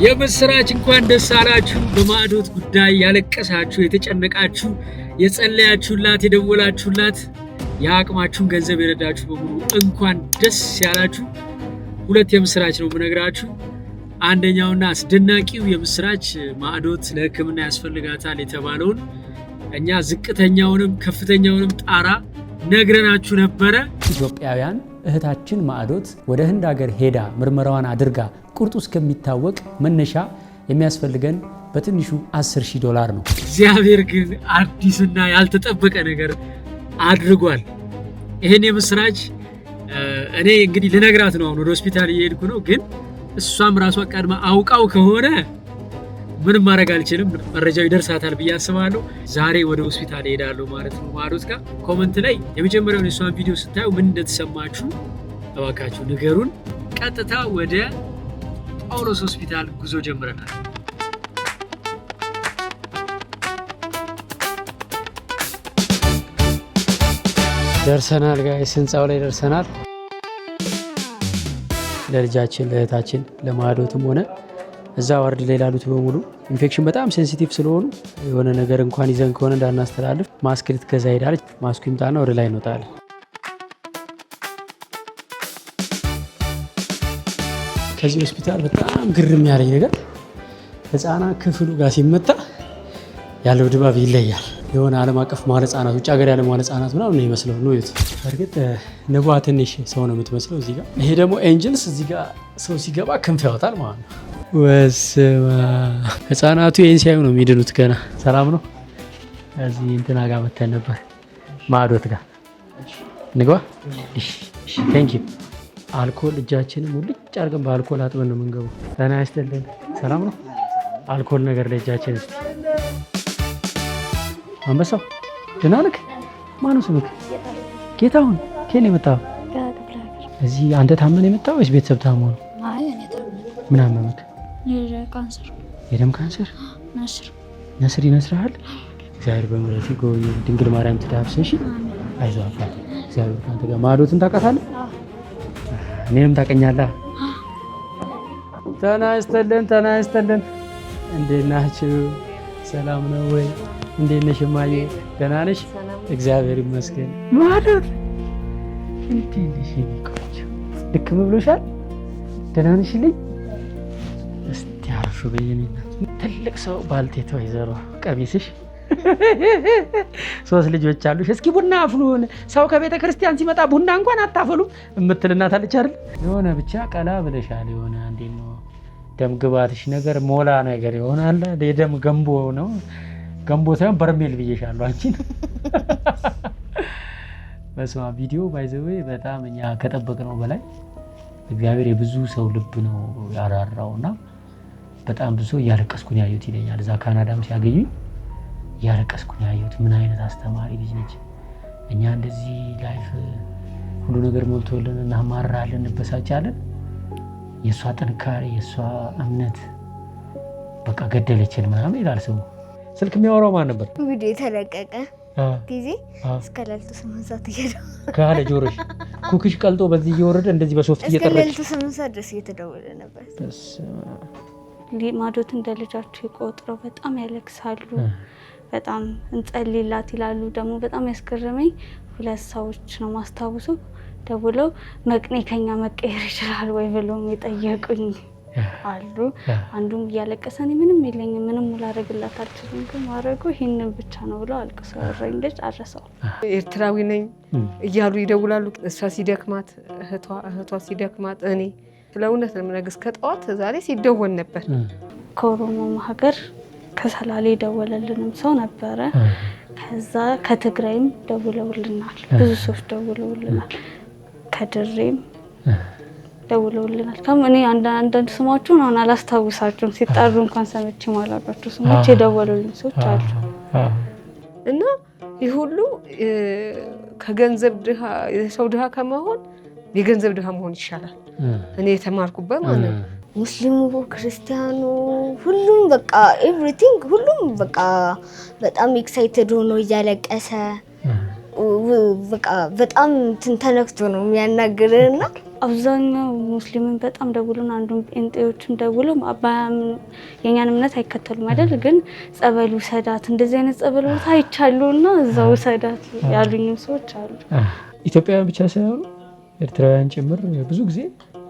የምስራች እንኳን ደስ አላችሁ። በማዕዶት ጉዳይ ያለቀሳችሁ፣ የተጨነቃችሁ፣ የጸለያችሁላት፣ የደወላችሁላት፣ የአቅማችሁን ገንዘብ የረዳችሁ በሙሉ እንኳን ደስ ያላችሁ። ሁለት የምስራች ነው የምነግራችሁ። አንደኛውና አስደናቂው የምስራች ማዕዶት ለሕክምና ያስፈልጋታል የተባለውን እኛ ዝቅተኛውንም ከፍተኛውንም ጣራ ነግረናችሁ ነበረ። ኢትዮጵያውያን እህታችን ማዕዶት ወደ ህንድ ሀገር ሄዳ ምርመራዋን አድርጋ ቁርጡ እስከሚታወቅ መነሻ የሚያስፈልገን በትንሹ $10,000 ነው። እግዚአብሔር ግን አዲስና ያልተጠበቀ ነገር አድርጓል። ይሄን የምስራች እኔ እንግዲህ ልነግራት ነው። አሁን ወደ ሆስፒታል እየሄድኩ ነው። ግን እሷም ራሷ ቀድማ አውቃው ከሆነ ምንም ማድረግ አልችልም። መረጃው ይደርሳታል ብዬ አስባለሁ። ዛሬ ወደ ሆስፒታል እሄዳለሁ ማለት ነው ማዕዶት ጋር። ኮመንት ላይ የመጀመሪያውን የሷን ቪዲዮ ስታዩ ምን እንደተሰማችሁ እባካችሁ ንገሩን። ቀጥታ ወደ ጳውሎስ ሆስፒታል ጉዞ ጀምረናል። ደርሰናል ጋይስ፣ ህንፃው ላይ ደርሰናል። ለልጃችን ለእህታችን ለማዕዶትም ሆነ እዛ ዋርድ ላይ ላሉት በሙሉ ኢንፌክሽን በጣም ሴንሲቲቭ ስለሆኑ የሆነ ነገር እንኳን ይዘን ከሆነ እንዳናስተላልፍ ማስክ ልትገዛ ሄዳለች። ማስኩ ይምጣና ወደ ላይ እንወጣለን። ከዚህ ሆስፒታል በጣም ግርም ያለኝ ነገር ህፃናት ክፍሉ ጋር ሲመጣ ያለው ድባብ ይለያል። የሆነ ዓለም አቀፍ መዋለ ህጻናት ውጭ ሀገር ያለ መዋለ ህጻናት ምናምን ነው ይመስለው ነው። እርግጥ ንቧ ትንሽ ሰው ነው የምትመስለው እዚህ ጋር። ይሄ ደግሞ ኤንጅልስ እዚህ ጋር ሰው ሲገባ ክንፍ ያወጣል ማለት ነው። ወስማ ህፃናቱ ይሄን ሲያዩ ነው የሚድኑት። ገና ሰላም ነው። እዚህ እንትና ጋር መተን ነበር ማዕዶት ጋር ንግባ። እሺ ቴንክ ዩ። አልኮል እጃችንን ሙልጭ አድርገን በአልኮል አጥበን ነው የምንገባው። ጤና ይስጥልን። ሰላም ነው። አልኮል ነገር ለእጃችን እስቲ። አንበሳው ደህና ነህ? ማነው ስምህ? ጌታሁን። ከኔ የመጣው እዚህ አንተ ታመን የመጣው ወይስ ቤተሰብ ታሞ ነው? አይ እኔ ታመን። ምን አመመህ? ካንሰር። የደም ካንሰር? ነስር ይነስርሃል። እግዚአብሔር በምሕረቱ ጎይ ድንግል ማርያም ትዳብስሽ። አይዞህ አባት፣ እግዚአብሔር ካንተ ጋር። ማዕዶትን ታውቃታለህ? እኔንም ታውቀኛለህ? ጤና ይስጥልን። እንዴት ናችሁ? ሰላም ነው ወይ? እንዴት ነሽ እማዬ? ደህና ነሽ? እግዚአብሔር ይመስገን። ማዕዶት እንዴት ነሽ? ድክም ብሎሻል? ደህና ነሽልኝ? እስቲ አርፉ በየኔና ትልቅ ሰው ባልቴት ወይዘሮ ቀሚስሽ 3 ልጆች አሉሽ። እስኪ ቡና አፍሉን። ሰው ከቤተ ክርስቲያን ሲመጣ ቡና እንኳን አታፈሉም እምትል እናት አለች አይደል? የሆነ ብቻ ቀላ ብለሻል። የሆነ እንዴት ነው ደም ግባትሽ ነገር ሞላ ነገር ይሆናል። የደም ገንቦ ነው። ገንቦ ሳይሆን በርሜል ብዬሻለሁ አንቺን። በስማ ቪዲዮ ባይዘዌ በጣም እኛ ከጠበቅነው በላይ እግዚአብሔር የብዙ ሰው ልብ ነው ያራራውና በጣም ብዙ እያለቀስኩ ነው ያዩት ይለኛል። እዛ ካናዳም ሲያገኙኝ እያለቀስኩ ነው ያዩት። ምን አይነት አስተማሪ ልጅ ነች። እኛ እንደዚህ ላይፍ ሁሉ ነገር ሞልቶልን እና ማራለን እንበሳጫለን። የእሷ ጥንካሬ የእሷ እምነት በቃ ገደለችን ምናምን ይላል ሰው። ስልክ የሚያወራው ማን ነበር? ቪዲዮ የተለቀቀ ጊዜ እስከ ሌሊቱ 8 ሰዓት እየደወለ ካለ ጆሮሽ ኩክሽ ቀልጦ በዚህ እየወረደ እንደዚህ በሶፍት እየጠረች እስከ ሌሊቱ 8 ሰዓት ድረስ እየተደወለ ነበር። ማዕዶት እንደ ልጃቸው ቆጥረው በጣም ያለቅሳሉ። በጣም እንጸልይላት ይላሉ። ደግሞ በጣም ያስገረመኝ 2 ሰዎች ነው ማስታወሰው ደውለው መቅኔ ከኛ መቀየር ይችላል ወይ ብለው የጠየቁኝ አሉ። አንዱም እያለቀሰ እኔ ምንም የለኝም ምንም ላደርግላት አልችልም ግን ማድረጉ ይሄንን ብቻ ነው ብለው አልቅሰው ወረኝ ልጅ አረሰው። ኤርትራዊ ነኝ እያሉ ይደውላሉ። እሷ ሲደክማት እህቷ ሲደክማት እኔ ስለእውነት ለምነግስ ከጠዋት ዛሬ ሲደወል ነበር። ከኦሮሞ ሀገር ከሰላሌ ደወለልንም ሰው ነበረ። ከዛ ከትግራይም ደውለውልናል። ብዙ ሰዎች ደውለውልናል። ከድሬም ደውለውልናል። እኔ አንዳንድ ስማቸውን አሁን አላስታውሳቸውም። ሲጣሩ እንኳን ሰምቼ ማላውቃቸው ስሞች የደወሉልኝ ሰዎች አሉ። እና ይህ ሁሉ ከገንዘብ ድሃ የሰው ድሃ ከመሆን የገንዘብ ድሃ መሆን ይሻላል። እኔ የተማርኩበት ማለት ነው። ሙስሊሙ ክርስቲያኑ ሁሉም በቃ ኤቭሪቲንግ ሁሉም በቃ በጣም ኤክሳይትድ ሆኖ እያለቀሰ በቃ በጣም ተነክቶ ነው የሚያናግርህና አብዛኛው ሙስሊምን በጣም ደውሉን አንዱን ጴንጤዎችም ደውሉ የኛን እምነት አይከተሉም አይደል ግን ጸበሉ ሰዳት እንደዚህ አይነት ጸበል ቦታ አይቻሉና እዛው ሰዳት ያሉኝም ሰዎች አሉ። ኢትዮጵያውያን ብቻ ሳይሆኑ ኤርትራውያን ጭምር ብዙ ጊዜ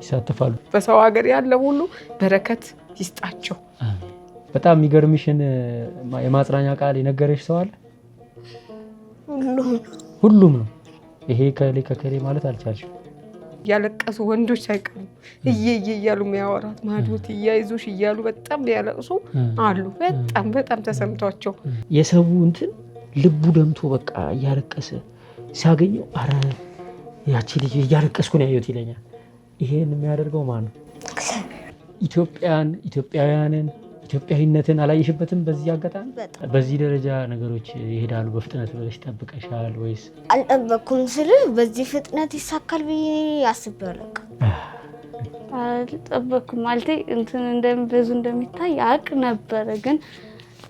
ይሳተፋሉ። በሰው ሀገር ያለ ሁሉ በረከት ይስጣቸው። በጣም የሚገርምሽን የማጽናኛ ቃል የነገረሽ ሰው አለ? ሁሉም ነው። ይሄ ከሌ ማለት አልቻልሽም። ያለቀሱ ወንዶች ሳይቀሩ እያሉ የሚያወራት ማዶት እያይዞሽ እያሉ በጣም ያለቅሱ አሉ። በጣም ተሰምቷቸው የሰው እንትን ልቡ ደምቶ በቃ እያለቀሰ ሲያገኘው አረ ያቺ ልጅ እያለቀስኩ ነው ያየሁት ይለኛል። ይሄን የሚያደርገው ማን ነው? ኢትዮጵያውያንን ኢትዮጵያዊነትን አላየሽበትም? በዚህ አጋጣሚ በዚህ ደረጃ ነገሮች ይሄዳሉ በፍጥነት ብለሽ ጠብቀሻል ወይስ? አልጠበኩም ስል በዚህ ፍጥነት ይሳካል ብዬ አስቤ አልጠበኩም ማለት እንትን እንደምበዙ እንደሚታይ አቅ ነበረ ግን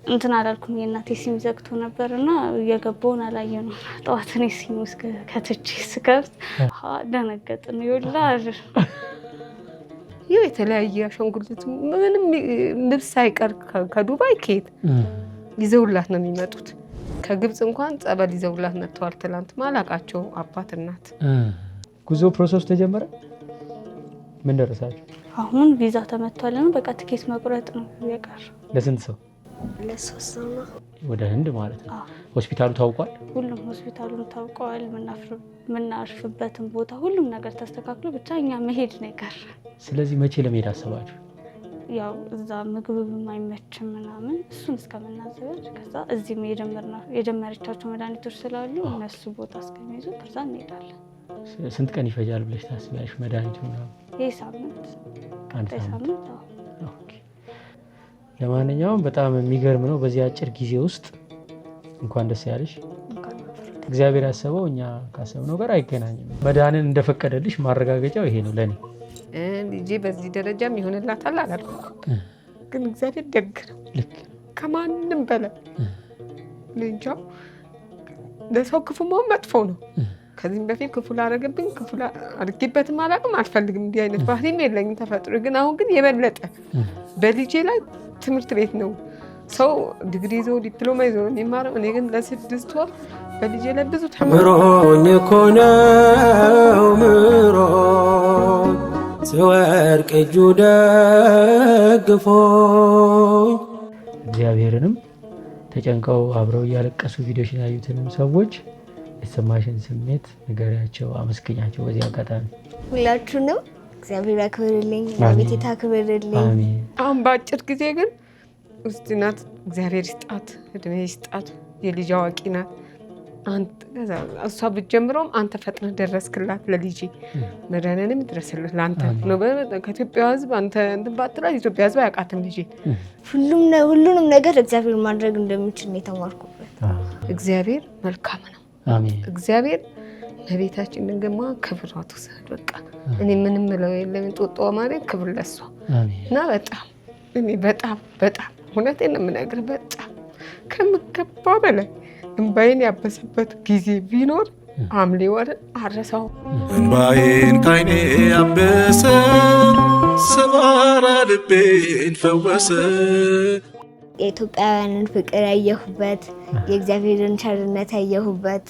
እንትን አላልኩም። የእናቴ ሲም ዘግቶ ነበርና እየገባውን አላየነው። ጠዋት እኔ ሲም ውስጥ ከትቼ ስከፍት ደነገጥን። ይኸውልህ የተለያየ አሻንጉሊት ምንም ልብስ ሳይቀር ከዱባይ ከየት ይዘውላት ነው የሚመጡት። ከግብጽ እንኳን ጸበል ይዘውላት መጥተዋል። ትላንት ማላቃቸው አባት እናት። ጉዞ ፕሮሰስ ተጀመረ። ምን ደረሳችሁ? አሁን ቪዛ ተመቷልና በቃ ትኬት መቁረጥ ነው የቀር። ለስንት ሰው? ለሶስት ሰው ነው። ወደ ህንድ ማለት ነው። ሆስፒታሉ ታውቋል? ሁሉም ሆስፒታሉን ታውቀዋል። የምናርፍበትን ቦታ ሁሉም ነገር ተስተካክሎ ብቻ እኛ መሄድ ነው የቀር። ስለዚህ መቼ ለመሄድ አሰባችሁ? ያው እዛ ምግብ የማይመችም ምናምን እሱን እስከምናዘጋጅ ከዛ እዚህም የጀመረቻቸው መድኃኒቶች ስላሉ እነሱ ቦታ እስከሚይዙ ከዛ እንሄዳለን። ስንት ቀን ይፈጃል ብለሽ ታስቢያለሽ መድኃኒቱ ምናምን? ይህ ሳምንት ሳምንት። ኦኬ። ለማንኛውም በጣም የሚገርም ነው። በዚህ አጭር ጊዜ ውስጥ እንኳን ደስ ያለሽ። እግዚአብሔር ያሰበው እኛ ካሰብነው ጋር አይገናኝም። መድኃኒን እንደፈቀደልሽ ማረጋገጫው ይሄ ነው ለኔ። ልጄ በዚህ ደረጃም ይሆንላታል አላልኩም፣ ግን እግዚአብሔር ደግ ነው። ልክ ከማንም በላይ ልንጃው ለሰው ክፉ መሆን መጥፎ ነው። ከዚህም በፊት ክፉ ላደረገብኝ ክፉ አድርጌበትም አላውቅም፣ አልፈልግም። እንዲህ አይነት ባህሪም የለኝም ተፈጥሮ። ግን አሁን ግን የበለጠ በልጄ ላይ ትምህርት ቤት ነው ሰው ዲግሪ ይዞ ዲፕሎማ ይዞ የሚማረው። እኔ ግን ለ6 ወር በልጄ ላይ ብዙ ምሮኝ እኮ ነው ምሮኝ ስወድቅ እጁ ደግፎኝ። እግዚአብሔርንም ተጨንቀው አብረው እያለቀሱ ቪዲዮሽን ያዩትንም ሰዎች የተሰማሽን ስሜት ንገሪያቸው፣ አመስግኛቸው። በዚህ አጋጣሚ ሁላችሁንም እግዚአብሔር ያክብርልኝ፣ ቤቴ ታክብርልኝ። አሁን በአጭር ጊዜ ግን ውስጥ ናት። እግዚአብሔር ይስጣት፣ እድሜ ይስጣት። የልጅ አዋቂ ናት። እሷ ብትጀምረውም አንተ ፈጥነህ ደረስክላት ለልጄ። መድኃኒዓለም ይድረስልህ ለአንተ ነው። ከኢትዮጵያ ሕዝብ አንተ እንትን ባትላት ኢትዮጵያ ሕዝብ አያውቃትም ልጄ። ሁሉንም ነገር እግዚአብሔር ማድረግ እንደሚችል ነው የተማርኩበት። እግዚአብሔር መልካም ነው። እግዚአብሔር ለቤታችን ድንገማ ክብር አትውሰድ። በቃ እኔ ምንም ምለው የለም። ጦጦ ማርያም ክብር ለሷ እና በጣም እውነቴን ነው የምነግርህ፣ በጣም ከምገባ በላይ እንባዬን ያበሰበት ጊዜ ቢኖር ሐምሌ ወር አረሳው። እንባዬን ካይኔ ያበሰ ሰባራ ልቤን ፈወሰ። የኢትዮጵያውያንን ፍቅር ያየሁበት፣ የእግዚአብሔርን ቸርነት ያየሁበት።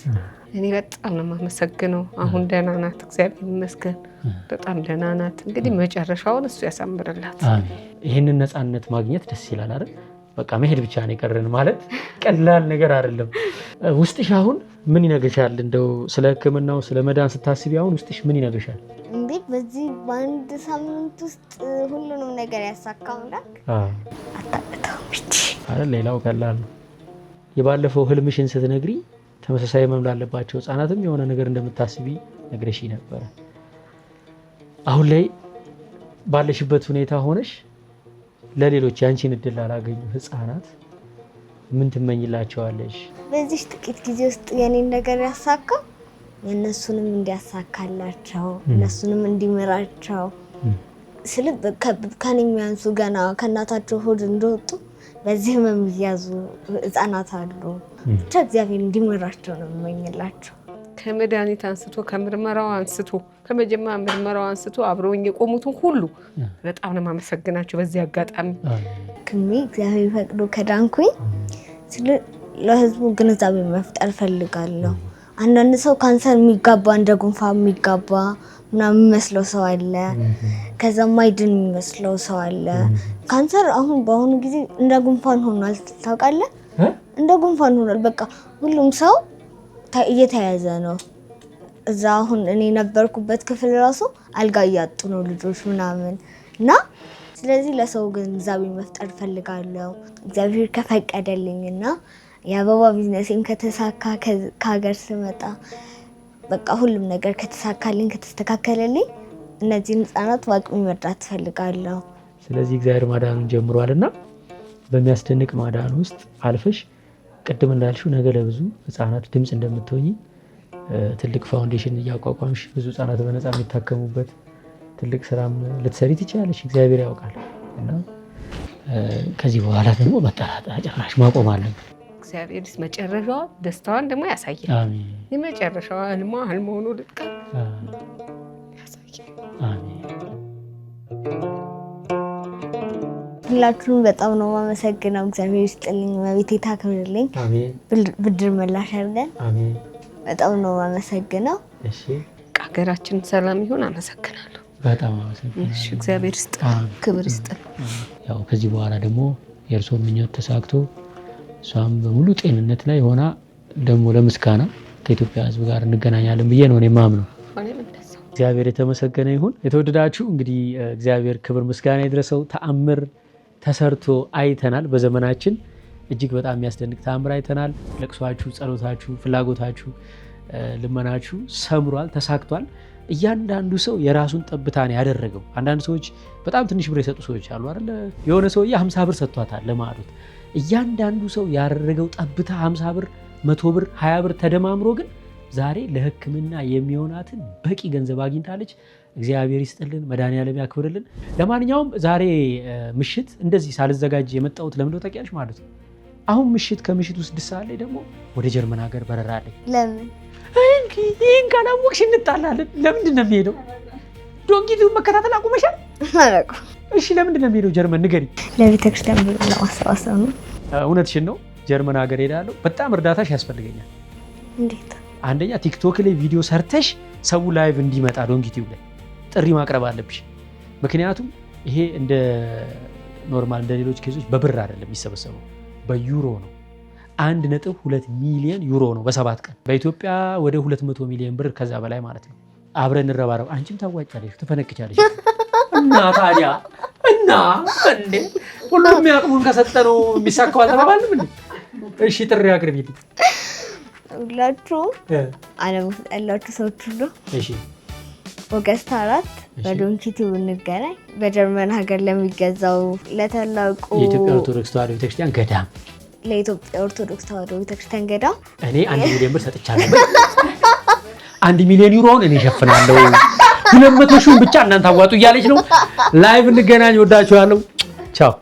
እኔ በጣም ነው የማመሰግነው። አሁን ደህና ናት፣ እግዚአብሔር ይመስገን፣ በጣም ደህና ናት። እንግዲህ መጨረሻውን እሱ ያሳምርላት። ይህንን ነፃነት ማግኘት ደስ ይላል አይደል? በቃ መሄድ ብቻ ነው የቀረን። ማለት ቀላል ነገር አይደለም። ውስጥሽ አሁን ምን ይነግርሻል? እንደው ስለ ሕክምናው ስለ መዳን ስታስቢ አሁን ውስጥሽ ምን ይነግርሻል? እንዴት በዚህ በአንድ ሳምንት ውስጥ ሁሉንም ነገር ያሳካው እንዳክ አታውቅም አይደል? ሌላው ቀላል ነው። የባለፈው ህልምሽን ስትነግሪ ተመሳሳይ ህመም ላለባቸው ህጻናትም የሆነ ነገር እንደምታስቢ ነግረሽ ነበር። አሁን ላይ ባለሽበት ሁኔታ ሆነሽ ለሌሎች ያንቺን እድል ላላገኙ ህፃናት ምን ትመኝላቸዋለሽ? በዚህ ጥቂት ጊዜ ውስጥ የኔን ነገር ያሳካው የእነሱንም እንዲያሳካላቸው እነሱንም እንዲምራቸው ስለ ከኔ የሚያንሱ ገና ከእናታቸው ሆድ እንደወጡ በዚህ ህመም የሚያዙ ህፃናት አሉ። ብቻ እግዚአብሔር እንዲምራቸው ነው የምመኝላቸው። ከመድኃኒት አንስቶ ከምርመራው አንስቶ ከመጀመሪያ ምርመራው አንስቶ አብረውኝ የቆሙትን ሁሉ በጣም ነው የማመሰግናቸው። በዚህ አጋጣሚ ክሜ እግዚአብሔር ፈቅዶ ከዳንኩኝ ለህዝቡ ግንዛቤ መፍጠር ፈልጋለሁ። አንዳንድ ሰው ካንሰር የሚጋባ እንደ ጉንፋን የሚጋባ ምናምን የሚመስለው ሰው አለ። ከዛ ማይድን የሚመስለው ሰው አለ። ካንሰር አሁን በአሁኑ ጊዜ እንደ ጉንፋን ሆኗል። ታውቃለህ? እንደ ጉንፋን ሆኗል። በቃ ሁሉም ሰው እየተያዘ ነው። እዛ አሁን እኔ ነበርኩበት ክፍል ራሱ አልጋ እያጡ ነው ልጆች ምናምን እና ስለዚህ ለሰው ግንዛቤ መፍጠር ፈልጋለሁ። እግዚአብሔር ከፈቀደልኝና የአበባ ቢዝነሴም ከተሳካ ከሀገር ስመጣ በቃ ሁሉም ነገር ከተሳካልኝ ከተስተካከለልኝ እነዚህን ህፃናት በአቅሜ መርዳት ፈልጋለሁ። ስለዚህ እግዚአብሔር ማዳኑን ጀምሯልና በሚያስደንቅ ማዳን ውስጥ አልፈሽ ቅድም እንዳልሽው ነገ ለብዙ ህፃናት ድምፅ እንደምትሆኚ ትልቅ ፋውንዴሽን እያቋቋምሽ ብዙ ህፃናት በነፃ የሚታከሙበት ትልቅ ስራም ልትሰሪ ትችላለሽ። እግዚአብሔር ያውቃል እና ከዚህ በኋላ ደግሞ መጠራጠር ጭራሽ ማቆም አለብን። እግዚአብሔር መጨረሻዋ ደስታዋን ደግሞ ያሳያል። አሜን። የመጨረሻዋ ህልም ሆኖ ልትቀር ያሳያል። አሜን። ሁላችሁም በጣም ነው የማመሰግነው። እግዚአብሔር ይስጥልኝ፣ መቤቴ ታክብርልኝ፣ ብድር መላሽ አድርገን። አሜን። በጣም ነው የማመሰግነው። እሺ፣ ሀገራችን ሰላም ይሁን። አመሰግናለሁ። በጣም አመሰግናለሁ። እሺ፣ እግዚአብሔር ይስጥ፣ ክብር ይስጥ። ያው ከዚህ በኋላ ደግሞ የእርሶ ምኞት ተሳክቶ እሷም በሙሉ ጤንነት ላይ ሆና ደግሞ ለምስጋና ከኢትዮጵያ ሕዝብ ጋር እንገናኛለን ብዬ ነው የማምነው። እግዚአብሔር የተመሰገነ ይሁን። የተወደዳችሁ እንግዲህ እግዚአብሔር ክብር ምስጋና ይድረሰው። ተአምር ተሰርቶ አይተናል። በዘመናችን እጅግ በጣም የሚያስደንቅ ተአምር አይተናል። ለቅሷችሁ፣ ጸሎታችሁ፣ ፍላጎታችሁ፣ ልመናችሁ ሰምሯል፣ ተሳክቷል። እያንዳንዱ ሰው የራሱን ጠብታ ነው ያደረገው። አንዳንድ ሰዎች በጣም ትንሽ ብር የሰጡ ሰዎች አሉ አይደል? የሆነ ሰውዬ 50 ብር ሰጥቷታል ለማዕዶት። እያንዳንዱ ሰው ያደረገው ጠብታ 50 ብር፣ 100 ብር፣ 20 ብር ተደማምሮ ግን ዛሬ ለሕክምና የሚሆናትን በቂ ገንዘብ አግኝታለች። እግዚአብሔር ይስጥልን፣ መድኃኒዓለም ያክብርልን። ለማንኛውም ዛሬ ምሽት እንደዚህ ሳልዘጋጅ የመጣሁት ለምንድነው ታውቂያለሽ ማለት ነው? አሁን ምሽት ከምሽቱ 6 ሰዓት ላይ ደግሞ ወደ ጀርመን ሀገር በረራ አለኝ። ለምን? ይህን ካላወቅሽ እንጣላለን። ለምንድን ነው የሚሄደው? ዶንኪቱን መከታተል አቁመሻል? አላውቅም። እሺ ለምንድን ነው የሚሄደው? ጀርመን ንገሪኝ። ለቤተክርስቲያን ብሎ ለማሰባሰብ ነው። እውነትሽን ነው። ጀርመን ሀገር ሄዳለሁ። በጣም እርዳታሽ ያስፈልገኛል። እንዴት? አንደኛ ቲክቶክ ላይ ቪዲዮ ሰርተሽ ሰው ላይቭ እንዲመጣ ዶንኪቲው ላይ ጥሪ ማቅረብ አለብሽ። ምክንያቱም ይሄ እንደ ኖርማል እንደ ሌሎች ኬዞች በብር አይደለም የሚሰበሰበው፣ በዩሮ ነው። 1.2 ሚሊዮን ዩሮ ነው በ7 ቀን። በኢትዮጵያ ወደ 200 ሚሊዮን ብር ከዛ በላይ ማለት ነው። አብረን እንረባረብ። አንቺም ታዋጫለሽ፣ ትፈነክቻለሽ። እና ታዲያ እና እንዴ ሁሉም ያቅሙን ከሰጠ ነው የሚሳካው አልተባባልንም እንዴ? እሺ ጥሪ አቅርቢልኝ። ሁላችሁም ዓለም ውስጥ ያላችሁ ሰዎች ሁሉ እሺ ኦገስት 4 በዶንኪቲው እንገናኝ። በጀርመን ሀገር ለሚገዛው ለታላቁ የኢትዮጵያ ኦርቶዶክስ ተዋሕዶ ቤተክርስቲያን ገዳም ለኢትዮጵያ ኦርቶዶክስ ተዋሕዶ ቤተክርስቲያን ገዳም እኔ 1 ሚሊዮን ብር ሰጥቻለሁ። 1 ሚሊዮን ዩሮውን እኔ እሸፍናለሁ። 200 ሺውን ብቻ እናንተ አዋጡ እያለች ነው። ላይቭ እንገናኝ። ወዳችኋለሁ። ቻው